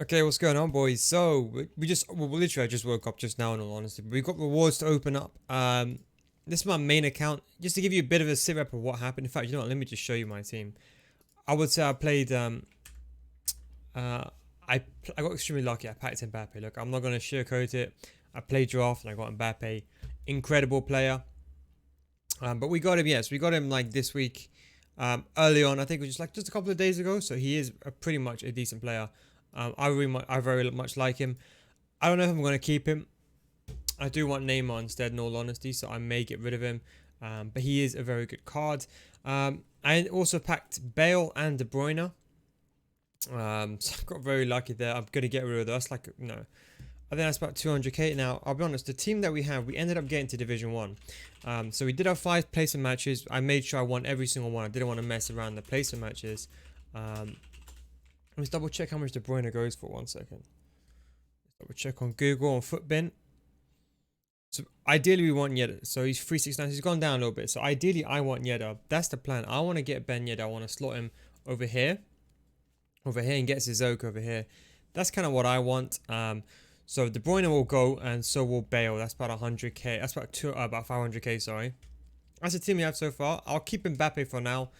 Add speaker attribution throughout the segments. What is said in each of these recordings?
Speaker 1: Okay, what's going on, boys? So literally, I just woke up just now. In all honesty, we got rewards to open up. This is my main account, just to give you a bit of a sit rep of what happened. In fact, you know what? Let me just show you my team. I would say I played. Uh, I got extremely lucky. I packed Mbappe. Look, I'm not gonna sugarcoat it. I played draft and I got Mbappe. Incredible player. But we got him. Yes, we got him like this week. Early on, I think it was just a couple of days ago. So he is pretty much a decent player. I very much like him. I don't know if I'm going to keep him. I do want Neymar instead, in all honesty, so I may get rid of him. But he is a very good card. I also packed Bale and De Bruyne. So I got very lucky there. I'm going to get rid of those. I think that's about 200k. Now, I'll be honest, the team that we have, we ended up getting to Division 1. So we did our 5 placement matches. I made sure I won every single one. I didn't want to mess around the placement matches. Let's double check how much De Bruyne goes for 1 second. Double check on Google on Footbin. So ideally we want Yedder. So he's 369. He's gone down a little bit. So ideally I want Yedder. That's the plan. I want to get Ben Yedder. I want to slot him over here. And get Sissoko over here. That's kind of what I want. So De Bruyne will go and so will Bale. That's about 100k. That's about 500k, sorry. That's the team we have so far. I'll keep Mbappe for now.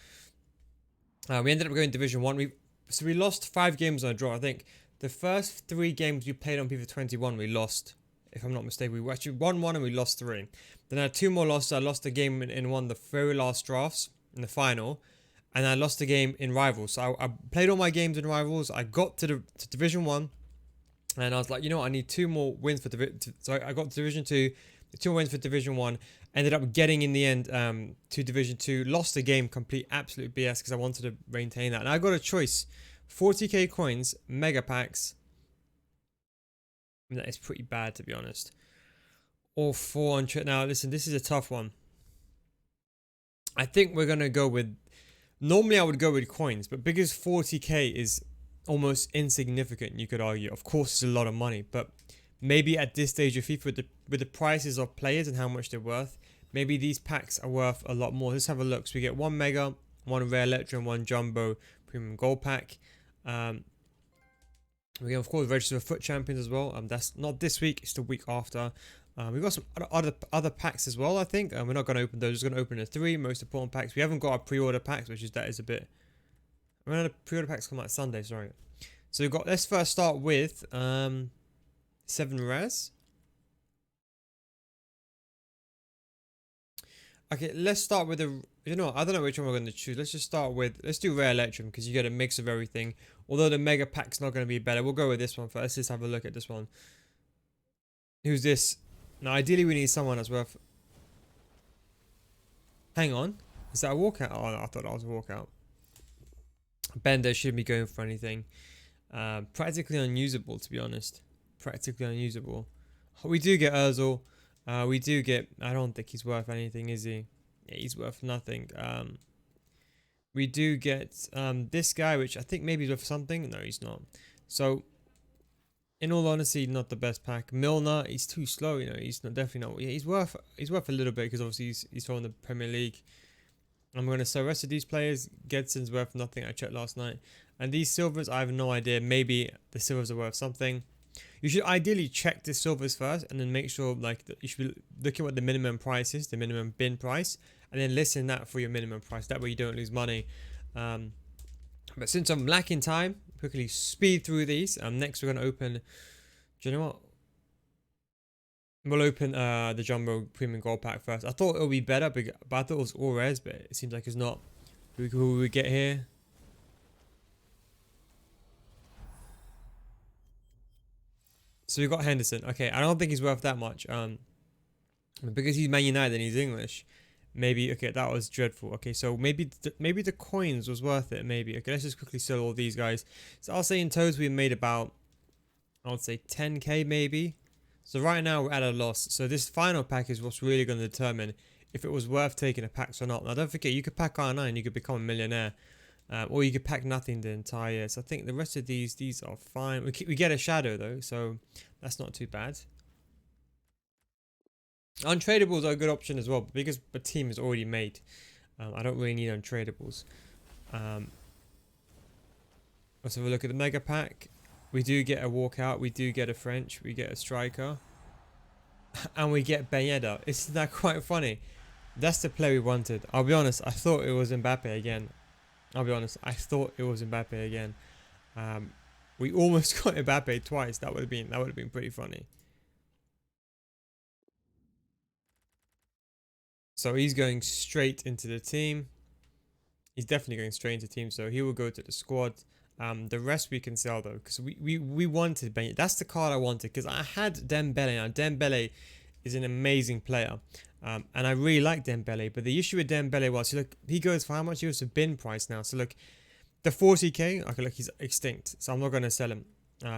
Speaker 1: We ended up going Division 1. So we lost 5 games on a draw. I think the first 3 games we played on FIFA 21, we lost. If I'm not mistaken, we actually won 1 and we lost 3. Then I had 2 more losses. I lost a game in one of the very last drafts in the final. And I lost a game in Rivals. So I played all my games in Rivals. I got to Division 1. And I was like, you know what? I need 2 more wins for Division. So I got to Division 2. 2 wins for Division 1. Ended up getting in the end to Division 2. Lost the game, complete absolute BS because I wanted to maintain that. And I got a choice. 40k coins, mega packs. I mean, that is pretty bad, to be honest. Or 400. Now, listen, this is a tough one. I think we're going to go with... Normally, I would go with coins. But because 40k is almost insignificant, you could argue. Of course, it's a lot of money. But maybe at this stage of FIFA, with the prices of players and how much they're worth, maybe these packs are worth a lot more. Let's have a look. So we get 1 mega, 1 rare electrum, 1 jumbo premium gold pack. We can of course register for FUT champions as well. That's not this week; it's the week after. We've got some other packs as well. I think we're not going to open those. We're just going to open the 3 most important packs. We haven't got our pre-order packs, that is a bit. The pre-order packs come out Sunday. Sorry. So we've got. Let's first start with 7 rares. Okay, let's start with the. You know, I don't know which one we're going to choose. Let's just start with. Let's do rare electrum because you get a mix of everything. Although the mega pack's not going to be better, we'll go with this one first. Let's just have a look at this one. Who's this? Now, ideally, we need someone that's worth. Hang on, is that a walkout? Oh, no, I thought that was a walkout. Bender shouldn't be going for anything. Practically unusable, to be honest. Practically unusable. We do get Özil. We do get. I don't think he's worth anything, is he? Yeah, he's worth nothing. We do get this guy, which I think maybe he's worth something. No, he's not. So, in all honesty, not the best pack. Milner, he's too slow. You know, he's not definitely not. Yeah, he's worth a little bit because obviously he's from the Premier League. I'm going to sell the rest of these players. Gedson's worth nothing. I checked last night. And these silvers, I have no idea. Maybe the silvers are worth something. You should ideally check the silvers first and then make sure you should be looking at what the minimum price is, the minimum bin price, and then listing that for your minimum price. That way you don't lose money. But since I'm lacking time, quickly speed through these. Next we're going to open, do you know what? We'll open the Jumbo Premium Gold Pack first. I thought it would be better, but I thought it was all rares, but it seems like it's not. Who we get here? So we've got Henderson. Okay, I don't think he's worth that much. Because he's Man United and he's English. Maybe, okay, that was dreadful. Okay, so maybe the coins was worth it, maybe. Okay, let's just quickly sell all these guys. So I'll say in total we made about, I would say 10k maybe. So right now we're at a loss. So this final pack is what's really going to determine if it was worth taking a packs or not. Now don't forget, you could pack R9, you could become a millionaire. Or you could pack nothing the entire year. So I think the rest of these are fine. We get a shadow though, so that's not too bad. Untradables are a good option as well, but because the team is already made, I don't really need untradables. Let's have a look at the mega pack. We do get a walkout. We do get a French. We get a striker. And we get Ben Yedder. Isn't that quite funny? That's the player we wanted. I'll be honest. I thought it was Mbappe again. I'll be honest. I thought it was Mbappe again. We almost got Mbappe twice. That would have been pretty funny. So he's going straight into the team. He's definitely going straight into the team. So he will go to the squad. The rest we can sell though, because we wanted Ben. That's the card I wanted, because I had Dembele. Now Dembele is an amazing player, and I really like Dembele. But the issue with Dembele was, look, he goes for how much? He goes to bin price now. So look, the 40k. Okay, look, he's extinct. So I'm not going to sell him.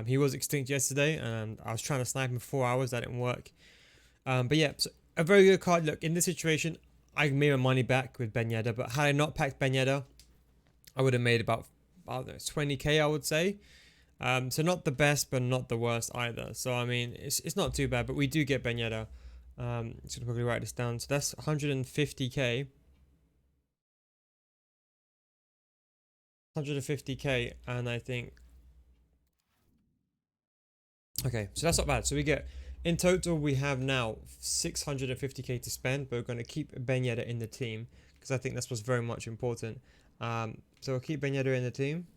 Speaker 1: He was extinct yesterday, and I was trying to snipe him for 4 hours. That didn't work. But yeah, so a very good card. Look, in this situation, I made my money back with Ben Yedder. But had I not packed Ben Yedder, I would have made about, I don't know, 20k, I would say. So not the best, but not the worst either. So I mean, it's not too bad. But we do get Ben Yedder. Just gonna quickly write this down. So that's 150k. 150k, and I think. Okay, so that's not bad. So we get, in total, we have now 650k to spend. But we're going to keep Ben Yedder in the team, because I think that's what's very much important. So we'll keep Ben Yedder in the team.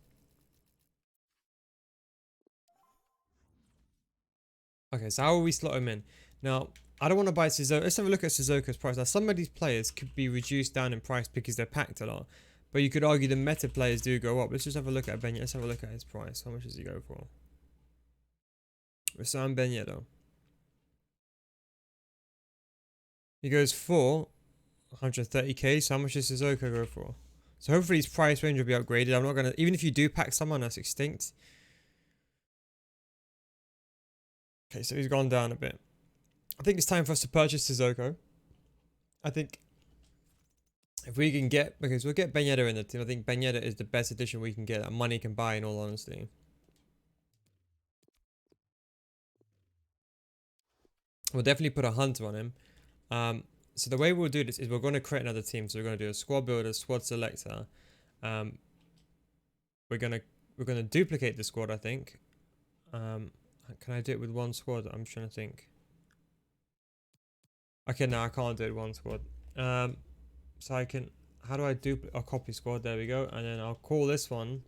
Speaker 1: Okay, so how will we slot him in? Now, I don't want to buy Sissoko. Let's have a look at Sissoko's price. Now, some of these players could be reduced down in price because they're packed a lot. But you could argue the meta players do go up. Let's just have a look at Ben Yedder. Let's have a look at his price. How much does he go for? Wissam Ben Yedder. He goes for 130k. So how much does Sissoko go for? So hopefully his price range will be upgraded. I'm not going to... Even if you do pack someone that's extinct. Okay, so he's gone down a bit. I think it's time for us to purchase Sissoko. I think if we can get... Okay, so we'll get Ben Yedder in the team. I think Ben Yedder is the best addition we can get that money can buy, in all honesty. We'll definitely put a hunter on him. So the way we'll do this is we're going to create another team. So we're going to do a squad builder, squad selector. We're gonna duplicate the squad, I think. Can I do it with one squad? I'm trying to think. Okay, no, I can't do it with one squad. So I can... How do I duplicate? I'll copy squad. There we go. And then I'll call this one...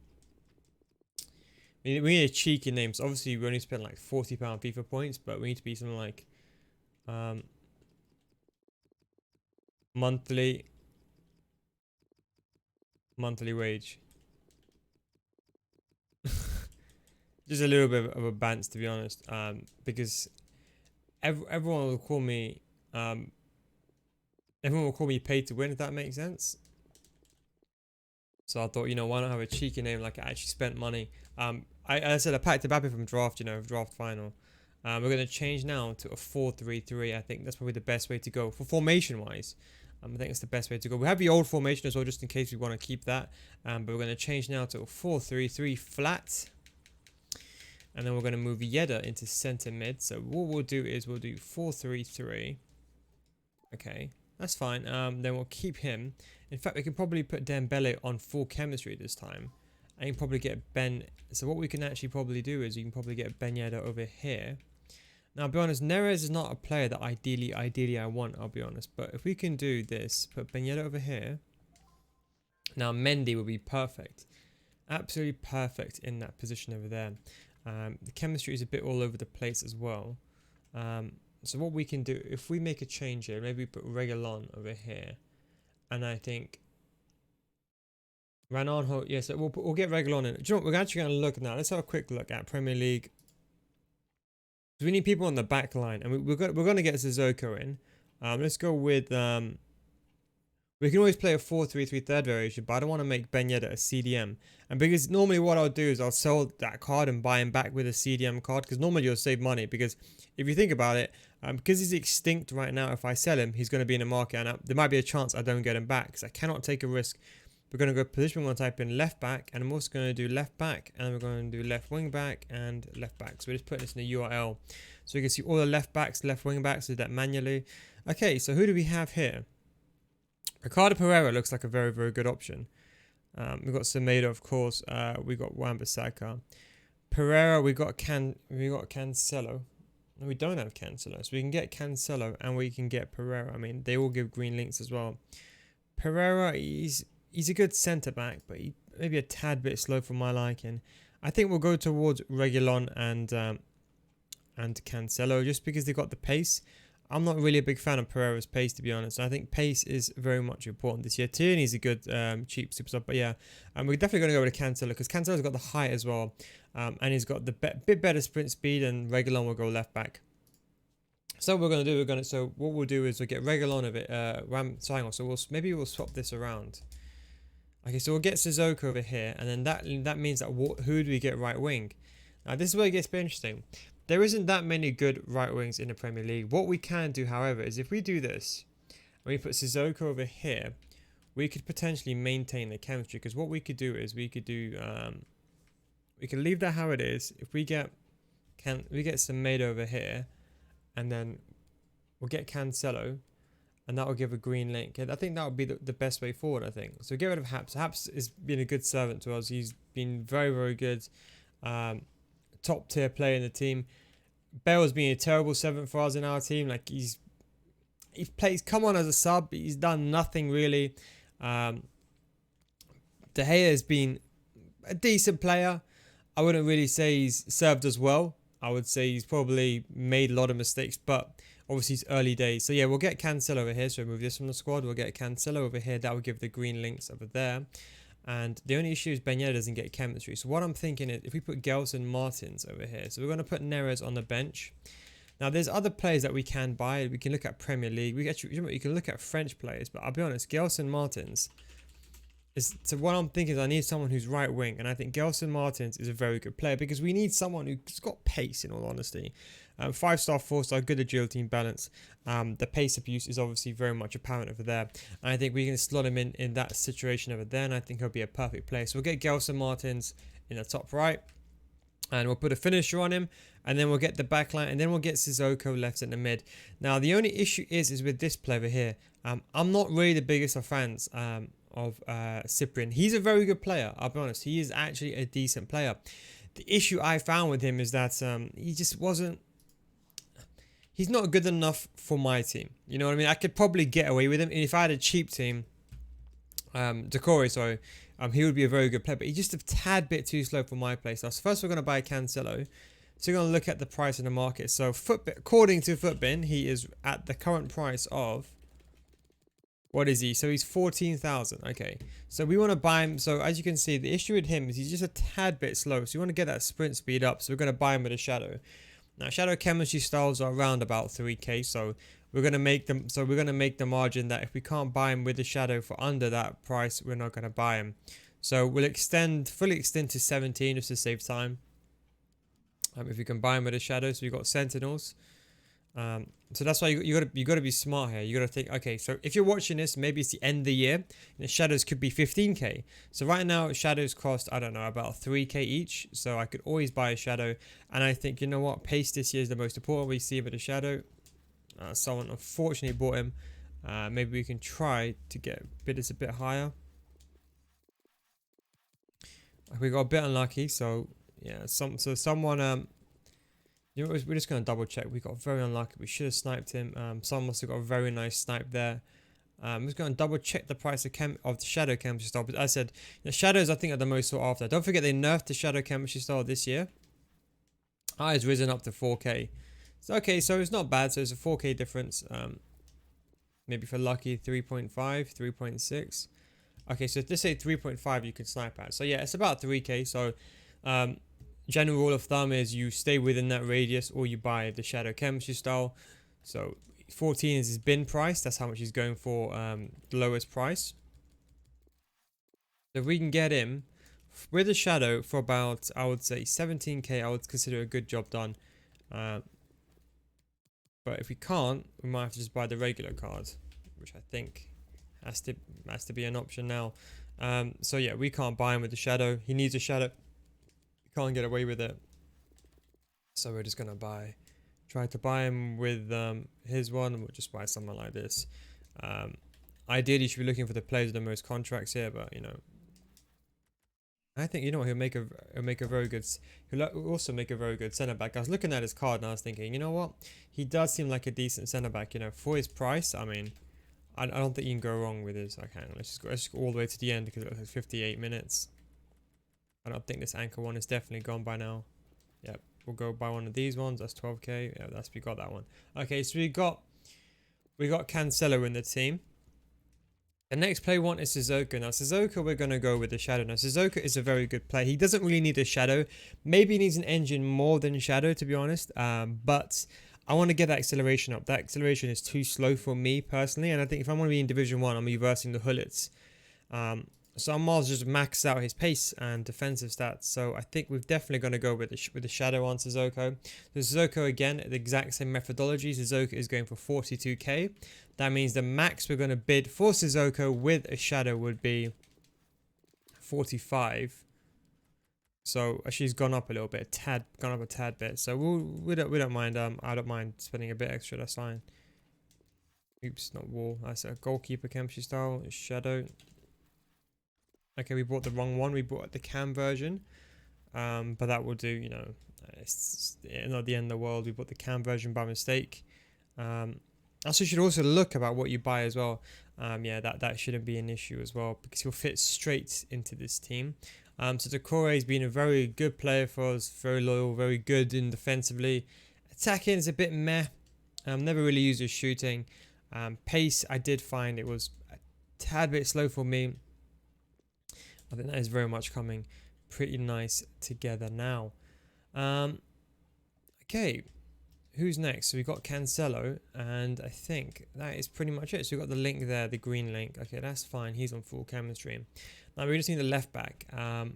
Speaker 1: We need a cheeky name. So obviously we only spent like £40 FIFA points, but we need to be something like... monthly wage. Just a little bit of a bants, to be honest, because everyone will call me pay to win, if that makes sense. So I thought, you know, why not have a cheeky name like I actually spent money. I said I packed Mbappe from draft, you know, draft final. We're going to change now to a 4-3-3. I think that's probably the best way to go for formation wise. I think it's the best way to go. We have the old formation as well, just in case we want to keep that. But we're going to change now to a 4-3-3 flat. And then we're going to move Yedder into center mid. So what we'll do is we'll do 4-3-3. Okay, that's fine. Then we'll keep him. In fact, we can probably put Dembele on full chemistry this time. And you can probably get Ben. So what we can actually probably do is you can probably get Ben Yedder over here. Now, I'll be honest, Neres is not a player that ideally I want, I'll be honest. But if we can do this, put Ben Yedder over here. Now, Mendy will be perfect. Absolutely perfect in that position over there. The chemistry is a bit all over the place as well. So what we can do, if we make a change here, maybe we put Reguilon over here. And I think... Ranonho, yes, yeah, so we'll get Reguilon in. Do you know what, we're actually going to look now. Let's have a quick look at Premier League. We need people on the back line, and we're going to get Sissoko in. Let's go with... we can always play a 4-3-3 third variation, but I don't want to make Ben Yedder a CDM. And because normally what I'll do is I'll sell that card and buy him back with a CDM card, because normally you'll save money. Because if you think about it, because he's extinct right now, if I sell him, he's going to be in the market, and there might be a chance I don't get him back, because I cannot take a risk. We're going to go position, we're going to type in left back, and I'm also going to do left back, and we're going to do left wing back and left back. So we're just putting this in the URL. So you can see all the left backs, left wing backs, did that manually. Okay, so who do we have here? Ricardo Pereira looks like a very, very good option. We've got Semedo, of course. We've got Wan-Bissaka. Pereira, we got Cancelo. No, we don't have Cancelo, so we can get Cancelo and we can get Pereira. I mean, they all give green links as well. Pereira, he's a good centre back, but he maybe a tad bit slow for my liking. I think we'll go towards Reguilon and Cancelo just because they got the pace. I'm not really a big fan of Pereira's pace, to be honest. I think pace is very much important this year. Tierney's a good cheap super sub, but yeah, we're definitely going to go with Cancelo because Cancelo's got the height as well, and he's got the bit better sprint speed, and Reguilon will go left back. So what we're going to do, so what we'll do is we'll get Reguilon of it, so hang on, so maybe we'll swap this around. Okay, so we'll get Sissoko over here, and then that means that who do we get right wing? Now this is where it gets a bit interesting. There isn't that many good right wings in the Premier League. What we can do, however, is if we do this, and we put Sissoko over here, we could potentially maintain the chemistry. Because what we could do is we could leave that how it is. If we get Semedo over here, and then we'll get Cancelo, and that will give a green link. I think that would be the best way forward, I think. So get rid of Haps. Haps has been a good servant to us. He's been very, very good. Top tier player in the team. Bale's been a terrible seventh for us in our team. Like he's come on as a sub, but he's done nothing really. De Gea has been a decent player. I wouldn't really say he's served us well. I would say he's probably made a lot of mistakes, but obviously it's early days. So yeah, we'll get Cancelo over here. So remove this from the squad. We'll get Cancelo over here. That will give the green links over there. And the only issue is Ben Yedder doesn't get chemistry. So what I'm thinking is if we put Gelson Martins over here. So we're going to put Neres on the bench. Now there's other players that we can buy. We can look at Premier League. You can look at French players. But I'll be honest, Gelson Martins. So what I'm thinking is I need someone who's right wing. And I think Gelson Martins is a very good player. Because we need someone who's got pace, in all honesty. 5-star, 4-star, good agility and balance. The pace abuse is obviously very much apparent over there. And I think we can slot him in that situation over there. And I think he'll be a perfect player. So we'll get Gelson Martins in the top right. And we'll put a finisher on him. And then we'll get the back line. And then we'll get Sissoko left in the mid. Now, the only issue is with this player over here. I'm not really the biggest of fans of Cyprian. He's a very good player. I'll be honest. He is actually a decent player. The issue I found with him is that he just wasn't. He's not good enough for my team. You know what I mean? I could probably get away with him. And if I had a cheap team, Decore, sorry, he would be a very good player. But he's just a tad bit too slow for my play style. So first we're going to buy Cancelo. So we're going to look at the price in the market. So according to Footbin, he is at the current price of... What is he? So he's 14,000. Okay. So we want to buy him. So as you can see, the issue with him is he's just a tad bit slow. So you want to get that sprint speed up. So we're going to buy him with a shadow. Now, shadow chemistry styles are around about 3k, so we're gonna make them. So we're gonna make the margin that if we can't buy him with the shadow for under that price, we're not gonna buy him. So we'll fully extend to 17 just to save time. If you can buy him with a shadow, so we've got sentinels. So that's why you gotta be smart here. You gotta think, okay, so if you're watching this, maybe it's the end of the year, and the shadows could be 15k. So right now, shadows cost, I don't know, about 3k each. So I could always buy a shadow, and I think, you know what, pace this year is the most important. We see with a shadow. Someone unfortunately bought him. Maybe we can try to get bidders a bit higher. We got a bit unlucky, so yeah, someone you know, we're just going to double check. We got very unlucky. We should have sniped him. Someone must have got a very nice snipe there. I'm just going to double check the price of the shadow chemistry style. But I said, the shadows I think are the most sought after. Don't forget they nerfed the shadow chemistry style this year. It's risen up to 4k. So okay, so it's not bad. So it's a 4k difference. Maybe for lucky 3.5, 3.6. Okay, so if they say 3.5, you can snipe at. So yeah, it's about 3k. So general rule of thumb is you stay within that radius or you buy the shadow chemistry style. So 14 is his bin price. That's how much he's going for, the lowest price. So if we can get him with a shadow for about, I would say 17k, I would consider a good job done. But if we can't, we might have to just buy the regular card, which I think has to be an option now. So yeah, we can't buy him with the shadow. He needs a shadow. Can't get away with it, so we're just gonna try to buy him with his one, and we'll just buy someone like this. Ideally you should be looking for the players with the most contracts here, but you know, I think, you know what, he'll make a very good he'll also make a very good centre back. I was looking at his card and I was thinking, you know what, he does seem like a decent centre back. You know, for his price. I mean, I don't think you can go wrong with his. Okay, let's just go all the way to the end because it was 58 minutes. I don't think this anchor one is definitely gone by now. Yep, we'll go buy one of these ones. That's 12k. Yeah, we got that one. Okay, so we got Cancelo in the team. The next play we want is Sissoko. Now, Sissoko, we're going to go with the Shadow. Now, Sissoko is a very good play. He doesn't really need a Shadow. Maybe he needs an engine more than Shadow, to be honest. But I want to get that acceleration up. That acceleration is too slow for me, personally. And I think if I want to be in Division 1, I'm reversing the Hullets. So I might just max out his pace and defensive stats. So I think we're definitely going to go with the Shadow on Sissoko. So Sissoko, again, the exact same methodology. Sissoko is going for 42k. That means the max we're going to bid for Sissoko with a Shadow would be 45. So she's gone up a little bit, gone up a tad bit. So we don't mind. I don't mind spending a bit extra. That's fine. Oops, not wall. That's a goalkeeper chemistry style. Shadow. Okay, we bought the wrong one. We bought the cam version, but that will do. You know, it's not the end of the world. We bought the cam version by mistake. Also, you should also look about what you buy as well. Yeah, that shouldn't be an issue as well because he'll fit straight into this team. So Decore has been a very good player for us, very loyal, very good in defensively. Attacking is a bit meh. Never really used his shooting. Pace, I did find it was a tad bit slow for me. I think that is very much coming pretty nice together now. Okay, who's next? So we got Cancelo, and I think that is pretty much it. So we got the link there, the green link. Okay, that's fine. He's on full chemistry. Now we just need the left back.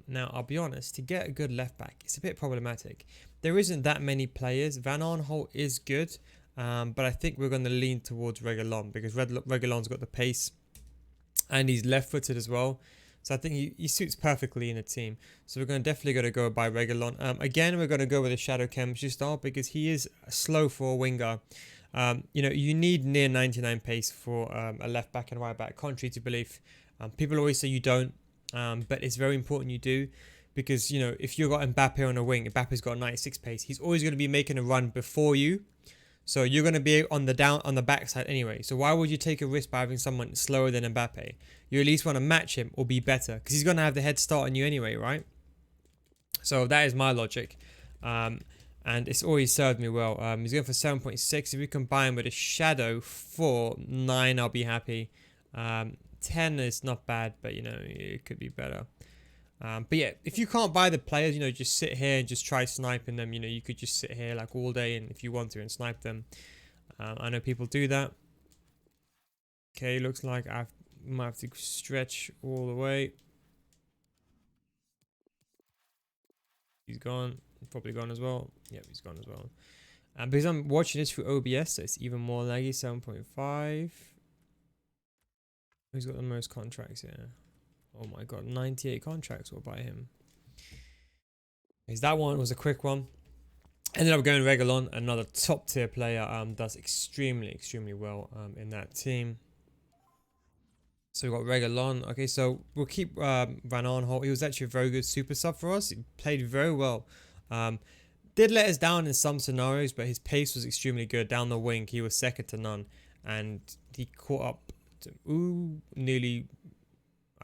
Speaker 1: Now I'll be honest, to get a good left back, it's a bit problematic. There isn't that many players. Van Aanholt is good, but I think we're going to lean towards Reguilón because Reguilón's got the pace, and he's left-footed as well. So I think he suits perfectly in a team. So we're definitely going to go by Reguilón. Again, we're going to go with a Shadow chemistry style because he is slow for a winger. You know, you need near 99 pace for a left back and right back, contrary to belief. People always say you don't, but it's very important you do because, you know, if you've got Mbappe on a wing, Mbappe's got 96 pace. He's always going to be making a run before you. So you're going to be on the backside anyway. So why would you take a risk by having someone slower than Mbappe? You at least want to match him or be better because he's going to have the head start on you anyway, right? So that is my logic. And it's always served me well. He's going for 7.6. If we combine with a Shadow for 9, I'll be happy. 10 is not bad, but, you know, it could be better. But yeah, if you can't buy the players, you know, just sit here and just try sniping them. You know, you could just sit here like all day and if you want to and snipe them. I know people do that. Okay, looks like I might have to stretch all the way. He's gone. Probably gone as well. Yep, he's gone as well. Because I'm watching this through OBS, so it's even more laggy. 7.5. Who's got the most contracts here? Oh my god, 98 contracts will buy him. Because that one was a quick one. Ended up going Reguilón, another top tier player. Does extremely well in that team. So we got Reguilón. Okay, so we'll keep Van Aanholt. He was actually a very good super sub for us. He played very well. Did let us down in some scenarios, but his pace was extremely good. Down the wing, he was second to none. And he caught up to nearly...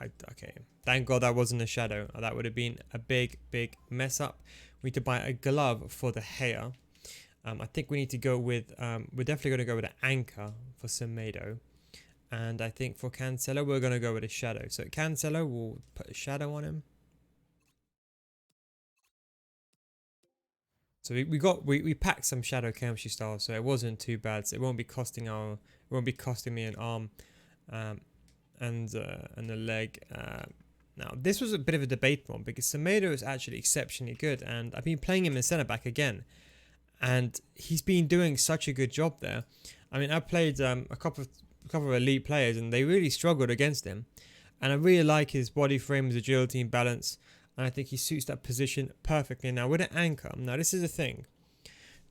Speaker 1: Okay, thank God that wasn't a Shadow. That would have been a big mess up. We need to buy a glove for the hair. I think we need to go with... we're definitely going to go with an anchor for Semedo. And I think for Cancelo, we're going to go with a Shadow. So Cancelo, we'll put a Shadow on him. So we packed some Shadow chemistry styles, so it wasn't too bad. So it won't be costing me an arm and a leg. Now this was a bit of a debate one because Semedo is actually exceptionally good, and I've been playing him in centre back again, and he's been doing such a good job there. I mean, I played a couple of elite players, and they really struggled against him. And I really like his body frame, his agility and balance. And I think he suits that position perfectly. Now, with an anchor, now this is the thing.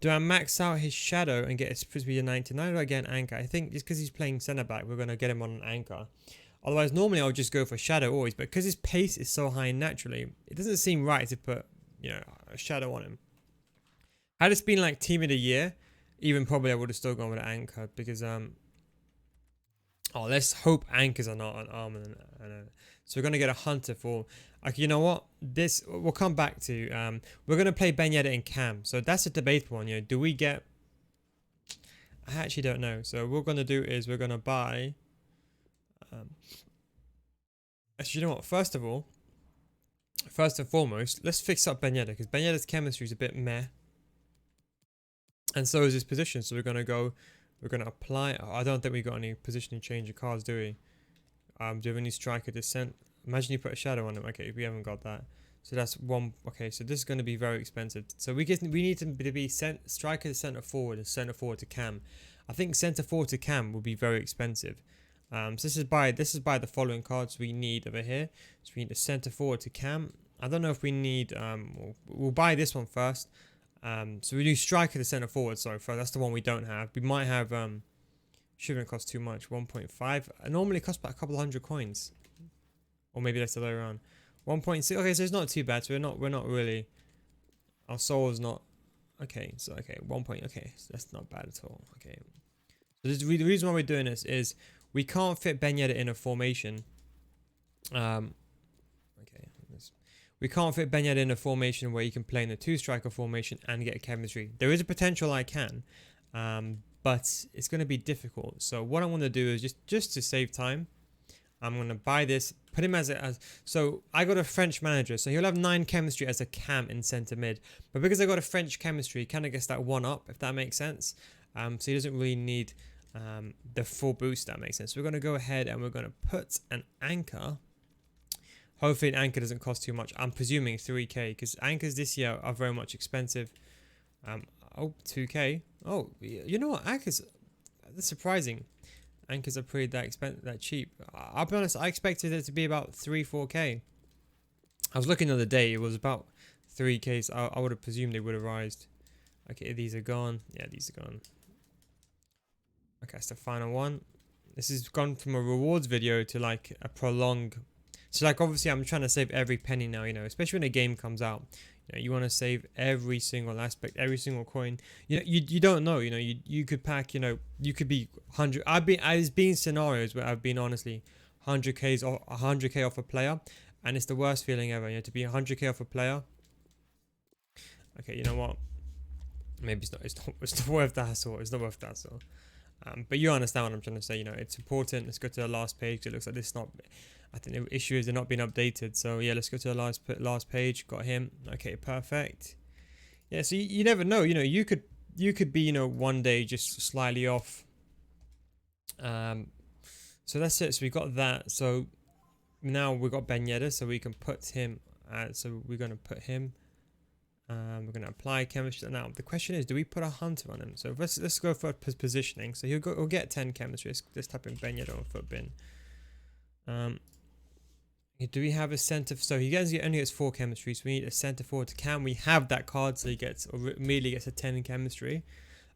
Speaker 1: Do I max out his Shadow and get a speed of 99, or do I get an anchor? I think just because he's playing centre-back, we're going to get him on an anchor. Otherwise, normally I would just go for shadow always, but because his pace is so high naturally, it doesn't seem right to put, you know, a shadow on him. Had this been like team of the year, even probably I would have still gone with an anchor because oh, let's hope anchors are not an armor. So we're gonna get a hunter for. Okay, you know what? This we'll come back to. We're gonna play Ben Yedder in cam. So that's a debatable one. You know, do we get? I actually don't know. So what we're gonna do is we're gonna buy. Actually, you know what? First of all, first and foremost, let's fix up Ben Yedder because Ben Yedder's chemistry is a bit meh, and so is his position. So we're gonna go. We're gonna apply. I don't think we got any positioning change of cards, do we? Do we have any striker descent? Imagine you put a shadow on him. Okay, we haven't got that. So that's one. Okay, so this is going to be very expensive. So we need to be striker to centre forward and centre forward to cam. I think centre forward to cam will be very expensive. So this is by the following cards we need over here. So we need a centre forward to cam. I don't know if we need. We'll buy this one first. So we do striker to centre forward. Sorry, that's the one we don't have. We might have. Shouldn't cost too much. 1.5. Normally it costs about a couple hundred coins, or maybe that's the other way around. 1.6. Okay, so it's not too bad. So we're not really. Our soul is not. Okay, so okay, 1 point. Okay, so that's not bad at all. Okay, so the reason why we're doing this is we can't fit Ben Yedder in a formation. Okay, we can't fit Ben Yedder in a formation where you can play in a 2-striker formation and get a chemistry. There is a potential I can. But it's going to be difficult. So what I want to do is just to save time, I'm going to buy this, put him as so I got a French manager, so he'll have 9 chemistry as a cam in centre mid. But because I got a French chemistry, he kind of gets that 1 up, if that makes sense. So he doesn't really need the full boost, that makes sense. So we're going to go ahead and we're going to put an anchor. Hopefully an anchor doesn't cost too much. I'm presuming 3k because anchors this year are very much expensive. Oh, 2k. Oh, you know what? Anchors, that's surprising. Anchors are pretty that cheap. I'll be honest, I expected it to be about 3-4k. I was looking the other day, it was about 3k, so I would have presumed they would have rised. Okay, these are gone. Yeah, these are gone. Okay, that's the final one. This has gone from a rewards video to like a prolonged. So like obviously I'm trying to save every penny now, you know, especially when a game comes out. You know, you want to save every single aspect, every single coin. You know, you don't know. You know, you could pack. You know, you could be 100. I've been scenarios where I've been honestly 100k off a player, and it's the worst feeling ever. You know, to be 100k off a player. Okay, you know what? Maybe it's not worth the hassle. It's not worth the hassle. But you understand what I'm trying to say. You know, it's important. Let's go to the last page. It looks like this is not. I think the issue is they're not being updated. So yeah, let's go to the last page. Got him. Okay, perfect. Yeah, so you never know. You know, you could be, you know, one day just slightly off. So that's it. So we got that. So now we got Ben Yedder, so we can put him. So we're gonna put him. We're gonna apply chemistry. Now the question is, do we put a hunter on him? So let's go for positioning. So he'll get 10 chemistry. Let's type in Ben Yedder on foot bin. Do we have a centre? So he only gets 4 chemistry, so we need a centre forward. Can we have that card so he immediately gets a 10 in chemistry?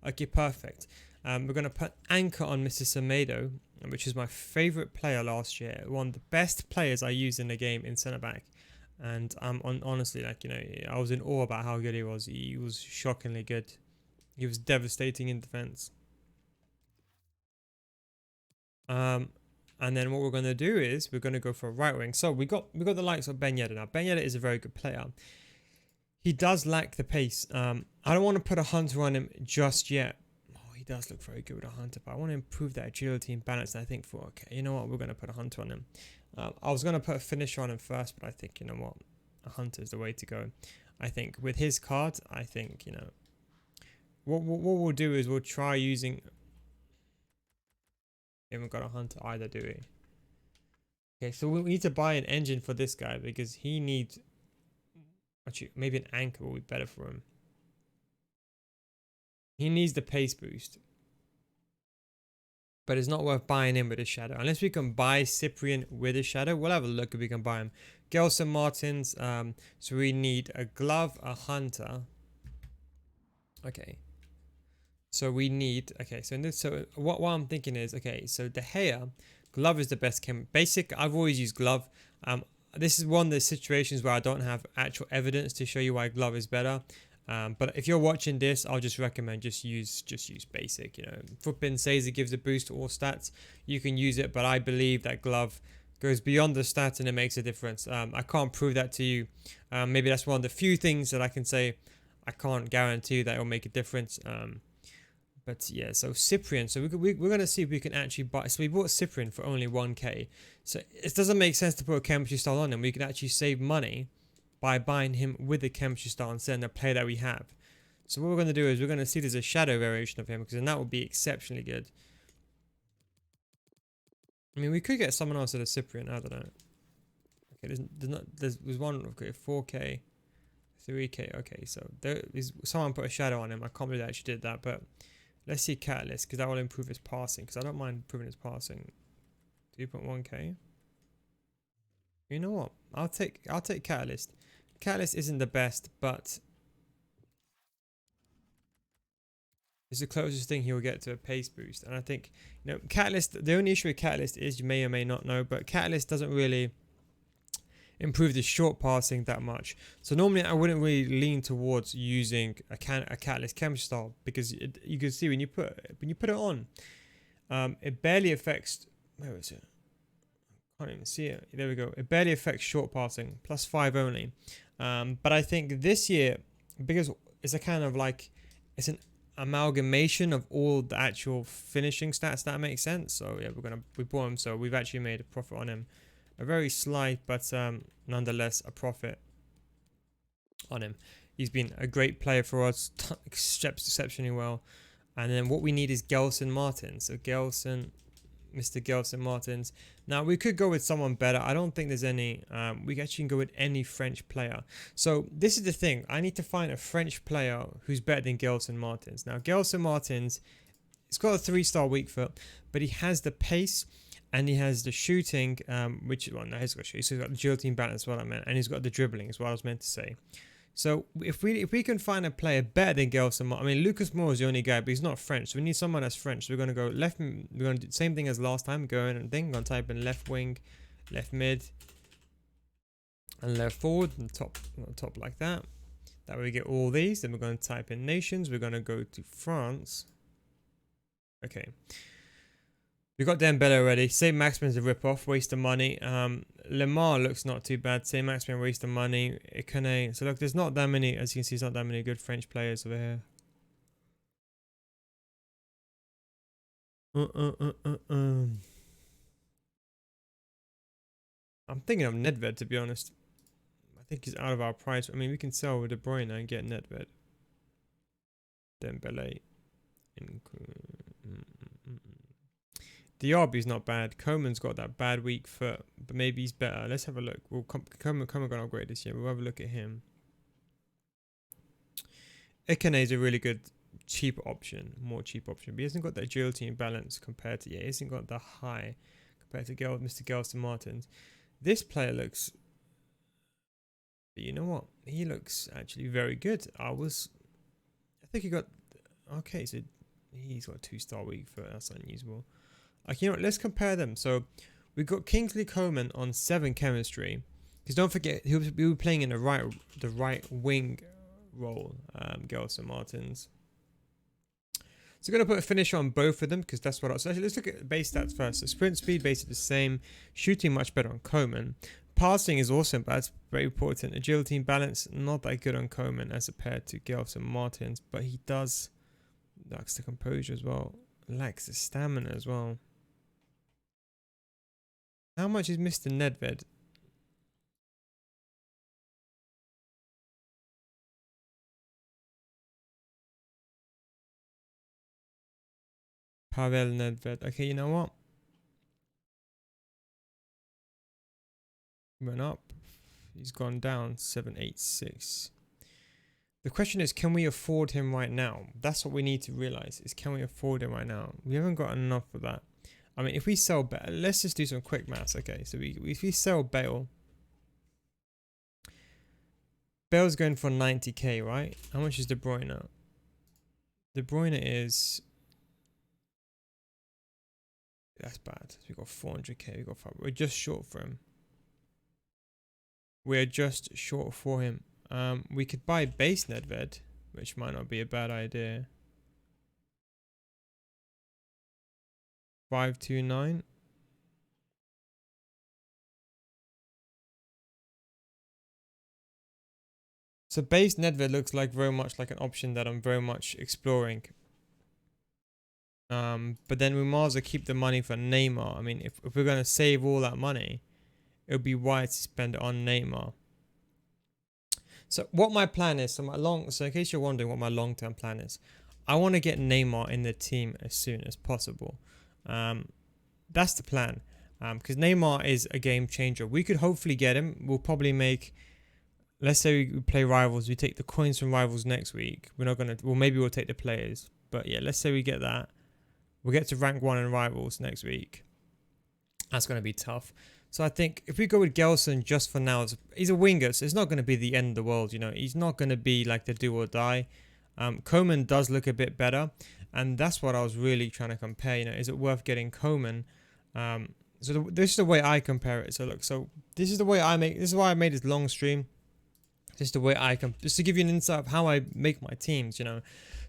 Speaker 1: Okay, perfect. We're going to put anchor on Mr. Semedo, which is my favourite player last year. One of the best players I used in the game in centre back. And honestly, like, you know, I was in awe about how good he was. He was shockingly good. He was devastating in defence. And then what we're going to do is we're going to go for a right wing. So we got the likes of Ben Yedder. Now, Ben Yedder is a very good player. He does lack the pace. I don't want to put a hunter on him just yet. Oh, he does look very good with a hunter, but I want to improve that agility and balance. And I think okay, you know what? We're going to put a hunter on him. I was going to put a finisher on him first, but I think, you know what? A hunter is the way to go. I think with his card, I think, you know, what we'll do is we'll try using... We haven't got a hunter either, do we? Okay, so we need to buy an engine for this guy because he needs... Actually, maybe an anchor will be better for him. He needs the pace boost. But it's not worth buying him with a shadow. Unless we can buy Cyprian with a shadow. We'll have a look if we can buy him. Gelson Martins. So we need a glove, a hunter. Okay. So we need, okay, so what I'm thinking is, okay, so De Gea, Glove is the best chem. Basic, I've always used glove. This is one of the situations where I don't have actual evidence to show you why glove is better. But if you're watching this, I'll just recommend just use basic. You know, Footpin says it gives a boost to all stats. You can use it, but I believe that glove goes beyond the stats and it makes a difference. I can't prove that to you. Maybe that's one of the few things that I can say. I can't guarantee that it'll make a difference. But yeah, so Cyprian. So we're going to see if we can actually buy. So we bought Cyprian for only 1k. So it doesn't make sense to put a chemistry style on him. We can actually save money by buying him with the chemistry style instead of the play that we have. So what we're going to do is we're going to see there's a shadow variation of him, because then that would be exceptionally good. I mean, we could get someone else at a Cyprian. I don't know. Okay, there's one. Okay, 4k, 3k. Okay, so there is someone put a shadow on him. I can't believe they actually did that, but. Let's see Catalyst, because that will improve his passing, because I don't mind improving his passing. 2.1k. You know what? I'll take Catalyst. Catalyst isn't the best, but it's the closest thing he will get to a pace boost. And I think, you know, Catalyst, the only issue with Catalyst is, you may or may not know, but Catalyst doesn't really improve the short passing that much. So normally I wouldn't really lean towards using a Catalyst chemistry style, because you can see when you put it on, it barely affects. Where is it? Can't even see it. There we go. It barely affects short passing. +5 only. But I think this year, because it's a kind of like, it's an amalgamation of all the actual finishing stats. That makes sense. So yeah, we bought him. So we've actually made a profit on him. A very slight, but nonetheless a profit on him. He's been a great player for us, exceptionally well. And then what we need is Gelson Martins. So Mr. Gelson Martins. Now we could go with someone better. I don't think there's any. We actually can go with any French player. So this is the thing. I need to find a French player who's better than Gelson Martins. Now Gelson Martins, he's got a 3-star weak foot, but he has the pace. And he has the shooting, which well, no, he's got shooting. So he's got the agility and balance, what I meant, and he's got the dribbling, is what I was meant to say. So if we can find a player better than Gelson, I mean Lucas Moore is the only guy, but he's not French, so we need someone that's French. So we're gonna go left. We're gonna do the same thing as last time. Go in and think. I'm gonna type in left wing, left mid, and left forward, and top like that. That way we get all these. Then we're gonna type in nations. We're gonna go to France. Okay. We got Dembele already. St. Maximin's a rip-off, waste of money. Lemar looks not too bad. St. Maximin, waste of money. Ikane. So look, there's not that many, as you can see, there's not that many good French players over here. I'm thinking of Nedved, to be honest. I think he's out of our price. I mean, we can sell with De Bruyne and get Nedved. Dembele. Diaby's not bad. Coman's got that bad weak foot, but maybe he's better. Let's have a look. Coman got an upgrade this year. We'll have a look at him. Ikane is a really good cheap option, more cheap option, but he hasn't got that agility and balance compared to, he hasn't got the high compared to Mr. Gelson Martins. This player looks, but you know what? He looks actually very good. I think he got, okay, so he's got a 2-star weak foot. That's unusable. Okay, you know what, let's compare them. So we've got Kingsley Coman on 7 chemistry, because don't forget he'll be playing in the right wing role, Gelson Martins. So we're going to put a finish on both of them, because that's what so actually let's look at base stats first. So sprint speed basically the same, shooting much better on Coman, passing is awesome, but that's very important. Agility and balance not that good on Coman as compared to Gelson Martins, but he lacks the composure as well, lacks the stamina as well. How much is Mr. Nedved? Pavel Nedved. Okay, you know what? He went up. He's gone down. 786. The question is, can we afford him right now? That's what we need to realize, is can we afford him right now? We haven't got enough for that. I mean, if we sell Bale, let's just do some quick maths. Okay, so if we sell Bale's going for 90k, right? How much is De Bruyne? De Bruyne is That's bad. We got 400k. We got 5. We're just short for him. We're just short for him. We could buy base Nedved, which might not be a bad idea. 529. So base Nedved looks like very much like an option that I'm very much exploring. But then we might as well keep the money for Neymar. I mean, if we're going to save all that money, it would be wise to spend it on Neymar. So what my plan is, so in case you're wondering what my long-term plan is, I want to get Neymar in the team as soon as possible. That's the plan. Because Neymar is a game changer. We could hopefully get him. We'll probably make, let's say we play Rivals. We take the coins from Rivals next week. We're not going to, well, maybe we'll take the players. But yeah, let's say we get that. We'll get to rank 1 in Rivals next week. That's going to be tough. So I think if we go with Gelson just for now, he's a winger, so it's not going to be the end of the world. You know, he's not going to be like the do or die. Coman does look a bit better, and that's what I was really trying to compare. You know, is it worth getting Coman? This is the way I compare it. So look, this is the way I make. This is why I made this long stream. Just the way just to give you an insight of how I make my teams. You know.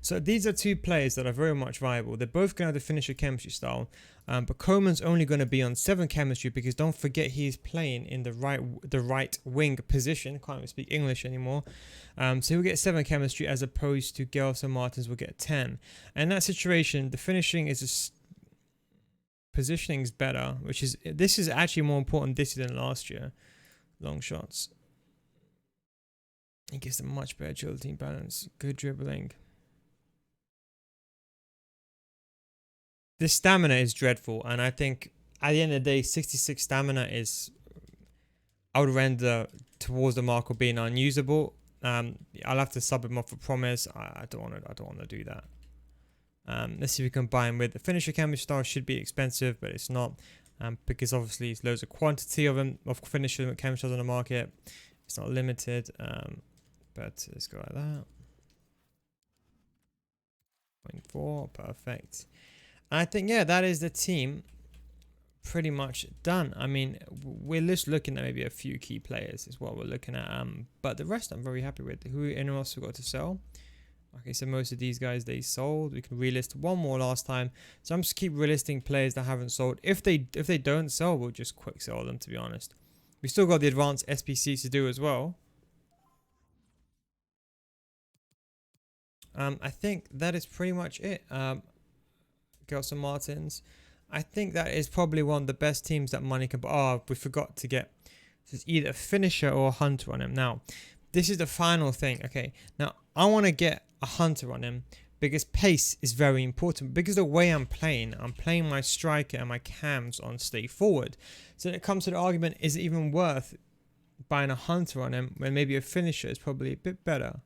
Speaker 1: So these are two players that are very much viable. They're both going to have the finisher chemistry style. But Coman's only going to be on 7 chemistry because don't forget he's playing in the right wing position. Can't even speak English anymore. So he'll get 7 chemistry as opposed to Gelson Martins will get 10. And in that situation, the finishing is just positioning is better, this is actually more important this year than last year. Long shots. It gives them much better agility team balance. Good dribbling. This stamina is dreadful, and I think at the end of the day, 66 stamina is, I would render towards the mark of being unusable. I'll have to sub him off for Promise. I don't want to do that. Let's see if we can buy him with the finisher chemistry style. Should be expensive, but it's not, because obviously there's loads of quantity of them of finisher chemistry on the market. It's not limited, but let's go like that. 0.4, perfect. I think, yeah, that is the team pretty much done. I mean, we're just looking at maybe a few key players is what we're looking at. But the rest I'm very happy with. Anyone else we got to sell? Okay, so most of these guys, they sold. We can relist one more last time. So I'm just keep relisting players that haven't sold. If they don't sell, we'll just quick sell them, to be honest. We still got the advanced SPCs to do as well. I think that is pretty much it. Gelson Martins. I think that is probably one of the best teams that money can. Oh, we forgot to get. It's either a finisher or a hunter on him. Now, this is the final thing. Okay, now I want to get a hunter on him because pace is very important. Because the way I'm playing my striker and my cams on stay forward. So it comes to the argument: is it even worth buying a hunter on him when maybe a finisher is probably a bit better?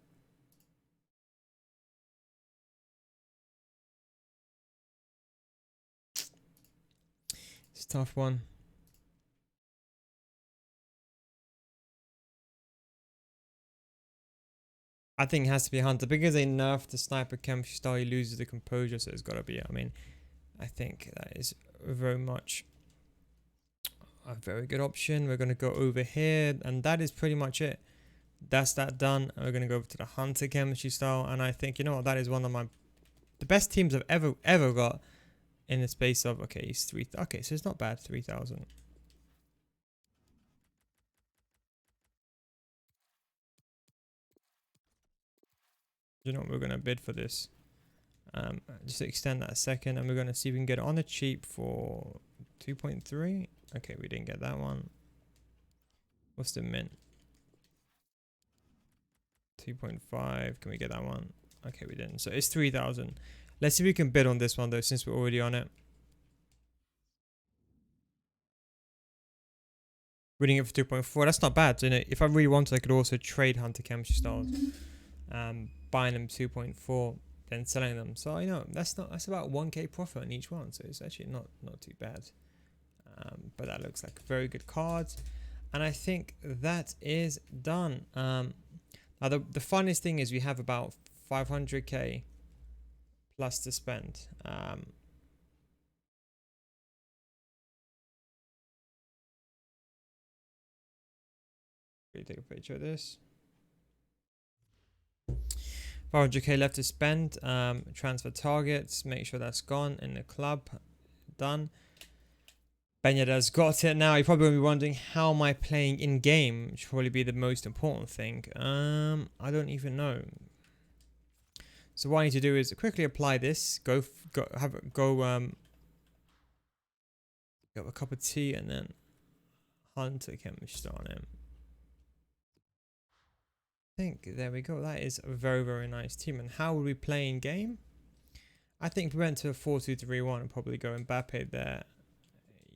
Speaker 1: It's a tough one. I think it has to be a hunter because they nerfed the sniper chemistry style. He loses the composure, so it's got to be. I mean, I think that is very much a very good option. We're going to go over here, and that is pretty much it. That's that done. We're going to go over to the hunter chemistry style, and I think, you know what, that is one of the best teams I've ever got in the space of, okay, he's 3. Okay, so it's not bad, 3,000. You know what, we're going to bid for this. Just to extend that a second, and we're going to see if we can get it on the cheap for 2.3. Okay, we didn't get that one. What's the mint? 2.5. Can we get that one? Okay, we didn't. So it's 3,000. Let's see if we can bid on this one though, since we're already on it. Reading it for 2.4. That's not bad. So, you know, if I really wanted, I could also trade hunter chemistry styles. Buying them 2.4, then selling them. So you know that's about 1k profit on each one. So it's actually not too bad. But that looks like very good cards, and I think that is done. Now the funniest thing is we have about 500k plus to spend. Take a picture of this. 500k left to spend. Transfer targets. Make sure that's gone in the club. Done. Yedder's got it now. You're probably going to be wondering, how am I playing in game? Which should probably be the most important thing. I don't even know. So what I need to do is quickly apply this. Have a cup of tea and then Hunter chemistry on him. I think there we go. That is a very, very nice team. And how would we play in game? I think we went to a 4-2-3-1 and probably go Mbappe there.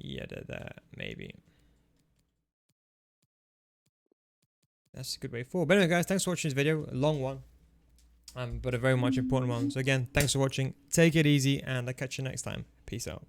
Speaker 1: Yedder there, maybe. That's a good way forward. But anyway, guys, thanks for watching this video. A long one, but a very much important one. So again, thanks for watching. Take it easy, and I'll catch you next time. Peace out.